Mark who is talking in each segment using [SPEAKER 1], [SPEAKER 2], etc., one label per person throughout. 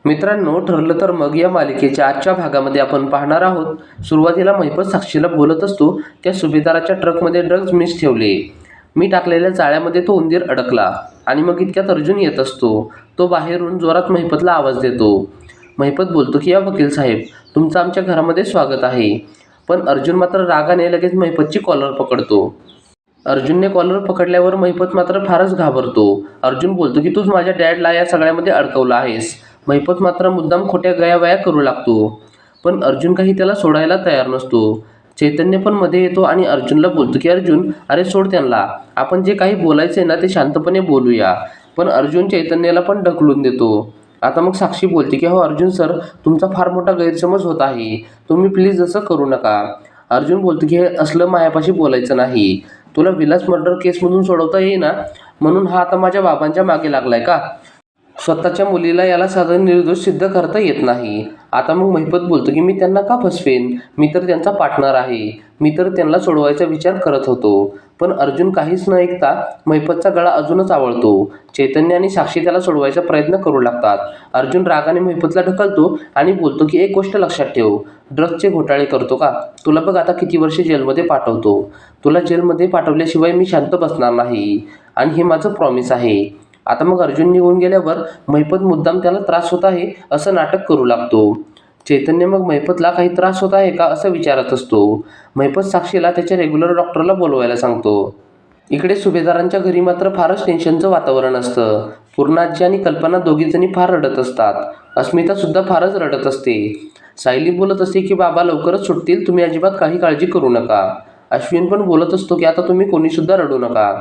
[SPEAKER 1] मित्रांनो, ठरलं तर मग या मालिकेच्या आजच्या भागामध्ये आपण पाहणार आहोत. सुरुवातीला महिपत साक्षीला बोलत असतो, त्या सुभेदाराच्या ट्रकमध्ये ड्रग्ज मीच ठेवले. मी टाकलेल्या जाळ्यामध्ये तो उंदीर अडकला. आणि मग इतक्यात अर्जुन येत असतो. तो बाहेरून जोरात महिपतला आवाज देतो. महिपत बोलतो की, या वकील साहेब, तुमचं आमच्या घरामध्ये स्वागत आहे. पण अर्जुन मात्र रागाने लगेच महिपतची कॉलर पकडतो. अर्जुनने कॉलर पकडल्यावर महिपत मात्र फारच घाबरतो. अर्जुन बोलतो की, तूच माझ्या डॅडला या सगळ्यामध्ये अडकवलं आहेस. महिपत मात्र मुद्दाम खोट्या गयावया करू लागतो. पण अर्जुन काही त्याला सोडायला तयार नसतो. चैतन्य पण मध्ये येतो आणि अर्जुनला बोलतो की, अर्जुन, अरे सोड त्यांना. आपण जे काही बोलायचंय ना ते शांतपणे बोलूया. पण अर्जुन चैतन्याला पण ढकलून देतो. आता मग साक्षी बोलते की, हो अर्जुन सर, तुमचा फार मोठा गैरसमज होत आहे. तुम्ही प्लीज असं करू नका. अर्जुन बोलतो की, हे असलं मायापाशी बोलायचं नाही. तुला विलास मर्डर केसमधून सोडवता येईना म्हणून हा आता माझ्या बाबांच्या मागे लागलाय का? स्वतःच्या मुलीला याला साधं निर्दोष सिद्ध करता येत नाही. आता मग महिपत बोलतो की, मी त्यांना का फसवेन? मी तर त्यांचा पार्टनर आहे. मी तर त्यांना सोडवायचा विचार करत होतो. पण अर्जुन काहीच न ऐकता महिपतचा गळा अजूनच आवळतो. चैतन्य आणि साक्षी त्याला सोडवायचा प्रयत्न करू लागतात. अर्जुन रागाने महिपतला ढकलतो आणि बोलतो की, एक गोष्ट लक्षात ठेव, ड्रग्जचे घोटाळे करतो का? तुला बघ आता किती वर्षे जेलमध्ये पाठवतो. तुला जेलमध्ये पाठवल्याशिवाय मी शांत बसणार नाही. आणि हे माझं प्रॉमिस आहे. आता मग अर्जुन निघून गेल्यावर महिपत मुद्दाम त्याला त्रास होत आहे असं नाटक करू लागतो. चैतन्य मग महिपतला काही त्रास होत आहे का असं विचारत असतो. महिपत साक्षीला त्याच्या रेग्युलर डॉक्टरला बोलवायला सांगतो. इकडे सुभेदारांच्या घरी मात्र फारच टेन्शनचं वातावरण असतं. पूर्णाजी आणि कल्पना दोघीजणी फार रडत असतात. अस्मिता सुद्धा फारच रडत असते. सायली बोलत असते की, बाबा लवकरच सुटतील, तुम्ही अजिबात काही काळजी करू नका. अश्विन पण बोलत असतो की, आता तुम्ही कोणीसुद्धा रडू नका.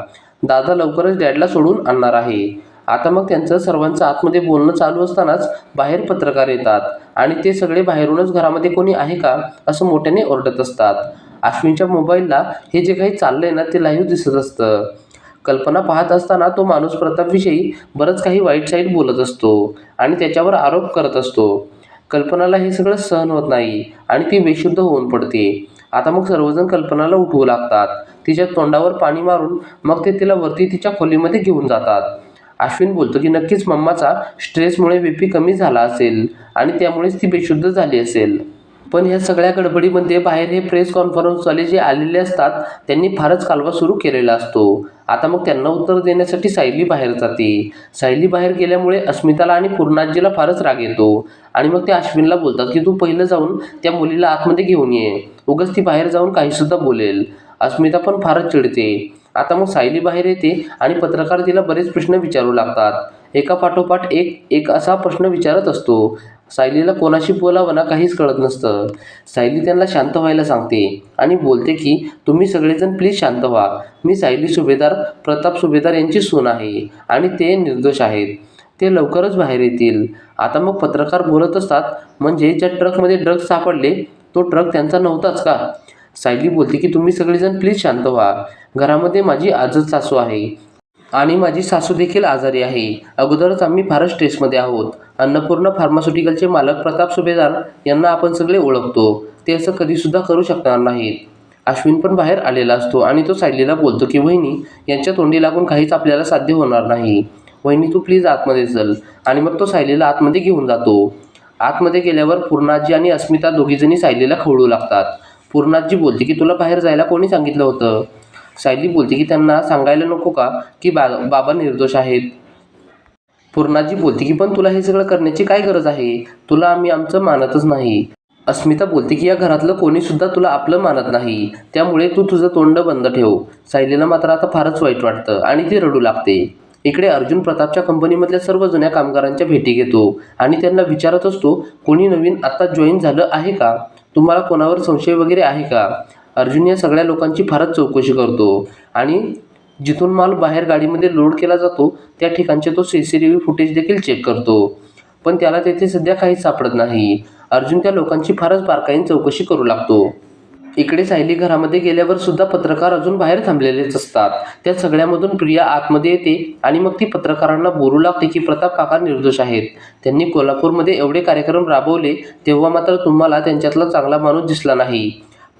[SPEAKER 1] दादा लवकरच डॅडला सोडून आणणार आहे. आता मग त्यांचं सर्वांचं आतमध्ये बोलणं चालू असतानाच बाहेर पत्रकार येतात आणि ते सगळे बाहेरूनच घरामध्ये कोणी आहे का असं मोठ्याने ओरडत असतात. अश्विनच्या मोबाईलला हे जे काही चाललंय ना ते लाईव्ह दिसत असतं. कल्पना पाहत असताना तो माणूस प्रतापविषयी बरंच काही वाईट साईट बोलत असतो आणि त्याच्यावर आरोप करत असतो. कल्पनाला हे सगळं सहन होत नाही आणि ती बेशुद्ध होऊन पडते. आता मग सर्वजण कल्पनाला उठवू लागतात. तिच्या तोंडावर पाणी मारून मग ते तिला वरती तिच्या खोलीमध्ये घेऊन जातात. अश्विन बोलतो की, नक्कीच मम्माचा स्ट्रेसमुळे बीपी कमी झाला असेल आणि त्यामुळेच ती बेशुद्ध झाली असेल. पण ह्या सगळ्या गडबडीमध्ये बाहेर हे प्रेस कॉन्फरन्सवाले जे आलेले असतात त्यांनी फारच कालवा सुरू केलेला असतो. आता मग त्यांना उत्तर देण्यासाठी सायली बाहेर जाते. सायली बाहेर गेल्यामुळे अस्मिताला आणि पूर्णाजीला फारच राग येतो आणि मग ते अश्विनला बोलतात की, तू पहिलं जाऊन त्या मुलीला आतमध्ये घेऊन ये. उगाच ती बाहेर जाऊन काहीसुद्धा बोलेल. अस्मिता पण फारच चिडते. आता मग सायली बाहेर येते आणि पत्रकार तिला बरेच प्रश्न विचारू लागतात. एका पाठोपाठ एक असा प्रश्न विचारत असतो. सायलीला कोणाशी बोलावं ना काहीच कळत नसतं. सायली त्यांना शांत व्हायला सांगते आणि बोलते की, तुम्ही सगळेजण प्लीज शांत व्हा. मी सायली सुभेदार, प्रताप सुभेदार यांची सून आहे आणि ते निर्दोष आहेत. ते लवकरच बाहेर येतील. आता मग पत्रकार बोलत असतात, म्हणजे ज्या ट्रकमध्ये ड्रग्ज सापडले तो ट्रक त्यांचा नव्हताच का? सायली बोलते की, तुम्ही सगळेजण प्लीज शांत व्हा. घरामध्ये माझी आजच सासू आहे आणि माझी सासू देखील आजारी आहे. अगोदरच आम्ही फारच स्ट्रेसमध्ये आहोत. अन्नपूर्णा फार्मास्युटिकलचे मालक प्रताप सुभेदार यांना आपण सगळे ओळखतो. ते असं कधीसुद्धा करू शकणार नाहीत. अश्विन पण बाहेर आलेला असतो आणि तो सायलीला बोलतो की, वहिनी, यांच्या तोंडी लागून काहीच आपल्याला साध्य होणार नाही. वहिनी, तू प्लीज आतमध्ये चल. आणि मग तो सायलीला आतमध्ये घेऊन जातो. आतमध्ये गेल्यावर पूर्णाजी आणि अस्मिता दोघीजणी सायलीला खवळू लागतात. पूर्णाजी बोलते की, तुला बाहेर जायला कोणी सांगितलं होतं? सायली बोलते की, त्यांना सांगायला नको का की बाबा निर्दोष आहेत? पूर्णाजी बोलते की, पण तुला हे सगळं करण्याची काय गरज आहे? तुला आम्ही आमचं मानतच नाही. अस्मिता बोलते की, या घरातलं कोणीसुद्धा तुला आपलं मानत नाही, त्यामुळे तू तुझं तोंड बंद ठेव. सायलीला मात्र आता फारच वाईट वाटतं आणि ती रडू लागते. इकडे अर्जुन प्रतापच्या कंपनीमधल्या सर्व जुन्या कामगारांच्या भेटी घेतो आणि त्यांना विचारत असतो, कोणी नवीन आत्ता जॉईन झालं आहे का? तुम्हाला कोणावर संशय वगैरे आहे का? अर्जुन या सगळ्या लोकांची फारच चौकशी करतो आणि जिथून माल बाहेर गाडीमध्ये लोड केला जातो त्या ठिकाणचे तो CCTV फुटेज देखील चेक करतो. पण त्याला तेथे सध्या काहीच सापडत नाही. अर्जुन त्या लोकांची फारच बारकाईने चौकशी करू लागतो. इकडे सायली घरामध्ये गेल्यावर सुद्धा पत्रकार अजून बाहेर थांबलेलेच असतात. त्या सगळ्यामधून प्रिया आतमध्ये येते आणि मग ती पत्रकारांना बोलू लागते की, प्रताप काका निर्दोष आहेत. त्यांनी कोल्हापूरमध्ये एवढे कार्यक्रम राबवले तेव्हा मात्र तुम्हाला त्यांच्यातला चांगला माणूस दिसला नाही.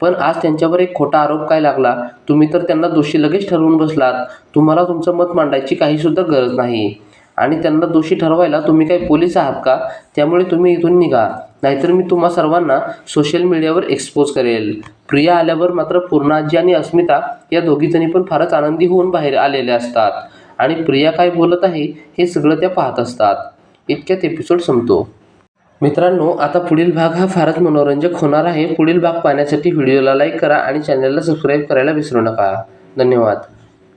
[SPEAKER 1] पण आज त्यांच्यावर एक खोटा आरोप काय लागला? तुम्ही तर त्यांना दोषी लगेच ठरवून बसलात. तुम्हाला तुमचं मत मांडायची काहीसुद्धा गरज नाही. आणि त्यांना दोषी ठरवायला तुम्ही काही पोलीस आहात का? त्यामुळे तुम्ही इथून निघा, नाहीतर मी तुम्हा सर्वांना सोशल मीडियावर एक्सपोज करेल. प्रिया आल्यावर मात्र पूर्णाजी आणि अस्मिता या दोघीजणी पण फारच आनंदी होऊन बाहेर आलेल्या असतात आणि प्रिया काय बोलत आहे हे सगळं त्या पाहत असतात. इतक्यात एपिसोड संपतो. मित्रांनो, आता पुढील भाग हा फारच मनोरंजक होणार आहे. पुढील भाग पाहण्यासाठी व्हिडिओला लाईक करा आणि चॅनलला सबस्क्राईब करायला विसरू नका. धन्यवाद.